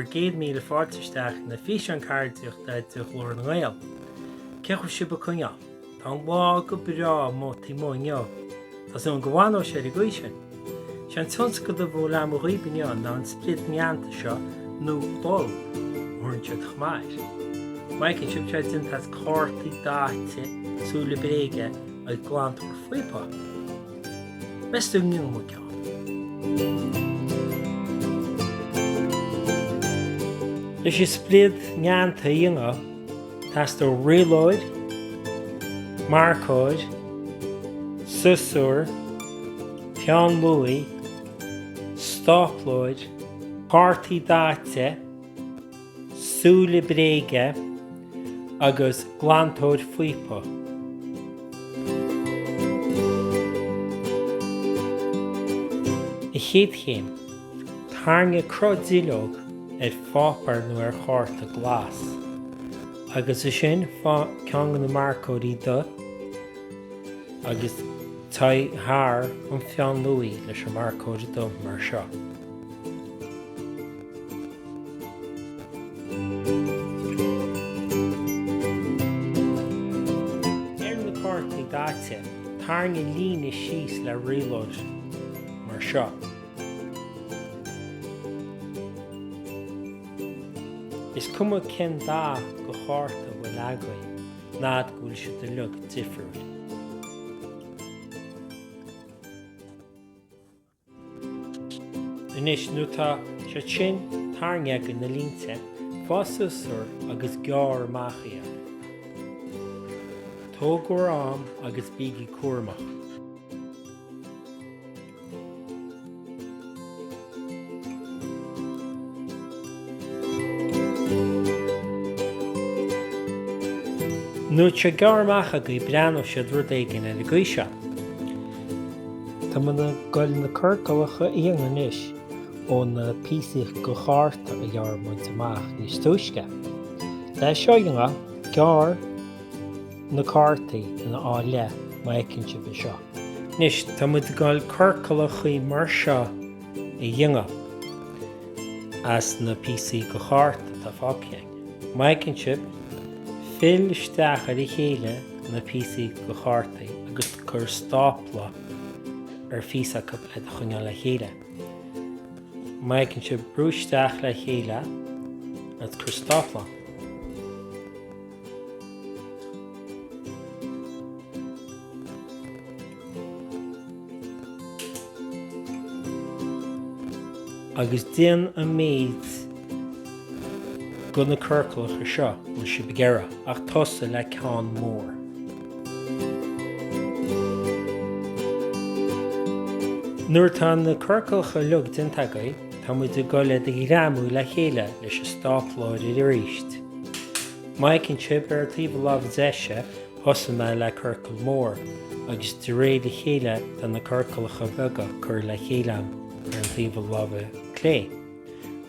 100 míle fáirteisteach na fís an Ceardaíocht de chlór an ghaol. Cechar si bacunneá, tá an bhá go breá mó tímóineo, Tás an gháinó sé i gcuise. Se an tionscnamh do bhfuil am ribeneán ná an split neanta seo nó Bolb uirnte chmair. Maic an sibh din tas cártaí dáte súla beage ag glantóir fuipa. Mestú nniu mo ceann. Leis is split neanta dhéanamh, tas do rialóid, marcóid, susúr, teanlúí, stáplóid, cártaí dáte, súla beage agus glantóid fuipa. I chéad chéim, tarnga crodílóg fápar nó chárta glas. Agus is sin ceangan na marcóidí do, agus tá thar an feanlúí leis an marcóide do mar seo. Na cártaí dáte, tarnga lína síos le rialóid mar seo. Is cuma cin dá go chárta bhfuil againn, nád gúil si de lug difriúil. Inis nó tá se sin tarngeaga na línte, fásúsar agus gear machaíar. Tógur am agus bígí cuairmach. Nuair se gearmach a go breanú siad rud éigin ar a gcuise. Tá muna goil na curcalacha íongan is ó na písaich go chárta a dhearmhaint amach níos túisce. Le seoinga gear na cártaí ina áile maicinn si bhí seo. Nis tá muna goil curcalachaí mar seo i dhéanga as na písaí go chárta tá fáceang. Maicinn si Fil isteach ar I chéile na písaí go chártaí agus chur stápla ar físacha le chuine le chéile. Maicinn si brúisteach le chéile agus chur stápla. Agus déan a méid go na curcalacha seo mu si begéire ach tosa le ceann mór. Nuair tá na curcalacha lug dinteagaí, tá muid go le de ghiramú le chéile leis a stápláid I ríist. Maicinn sib ar tíomh lámh deise thosa me le curcal mór agus de réad I chéile den na curcalacha bheaga chur le chéile ar an tíomh lámh clé.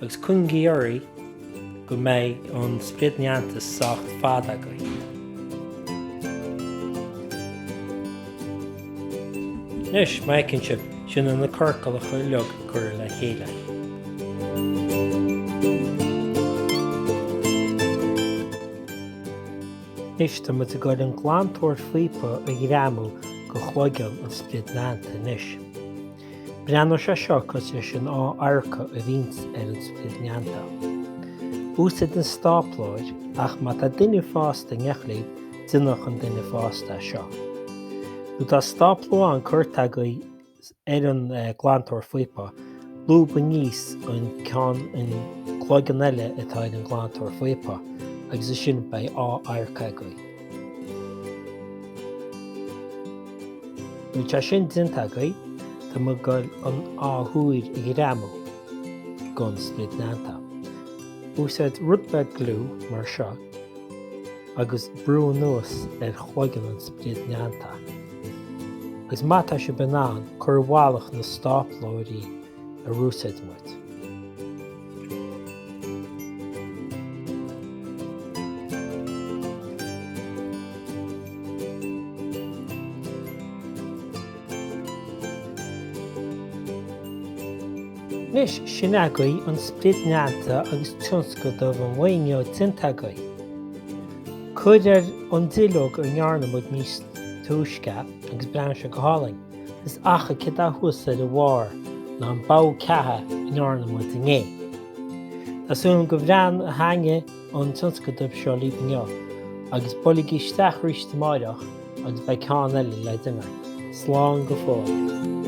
Agus chun géirí go méid an split neanta sacht fada go. Nis maicinn sib sin na curcalacha lug chur le chéile. Nis tá muid go an glantóir fuipa a ghiramú go chloigeal an split neanta nis. Breanú se seo cos é sin á arca a bhíns ar an split neanta. Úsad an stápláid ach má tá duine fásta nechlaí duineach an duine fásta seo. Nú tá stápló an cuirteagaí ar an glantóir fuipa, lúba níos an ceann an chlóigean eile atá an glantóir fuipa agus is sin ba á airceagaí. Nú te sin dinteagaí, tá mu goil an áthúir I ghiramú gon split neanta. Úsad rudbeh glú mar seo agus brú nuas ar chloigean an split neanta. Agus mátá se banán chur bhálach na stáplóirí a rúsad muid. Nis sin agaí an split neanta agus tionscnamh an mhaoineo tintagaí. Cuid an duilleog ar nearnamid níos túisce agus brean se go hálainn, is acha cid a thuasa de bhár ná an bó cetha nearnamid in é. Tásúm go bhrean a hainge an tionscnamh seo líbneo, agus boligi isteach rís do maireach agus beag cán eile le duine. Slán go fóill.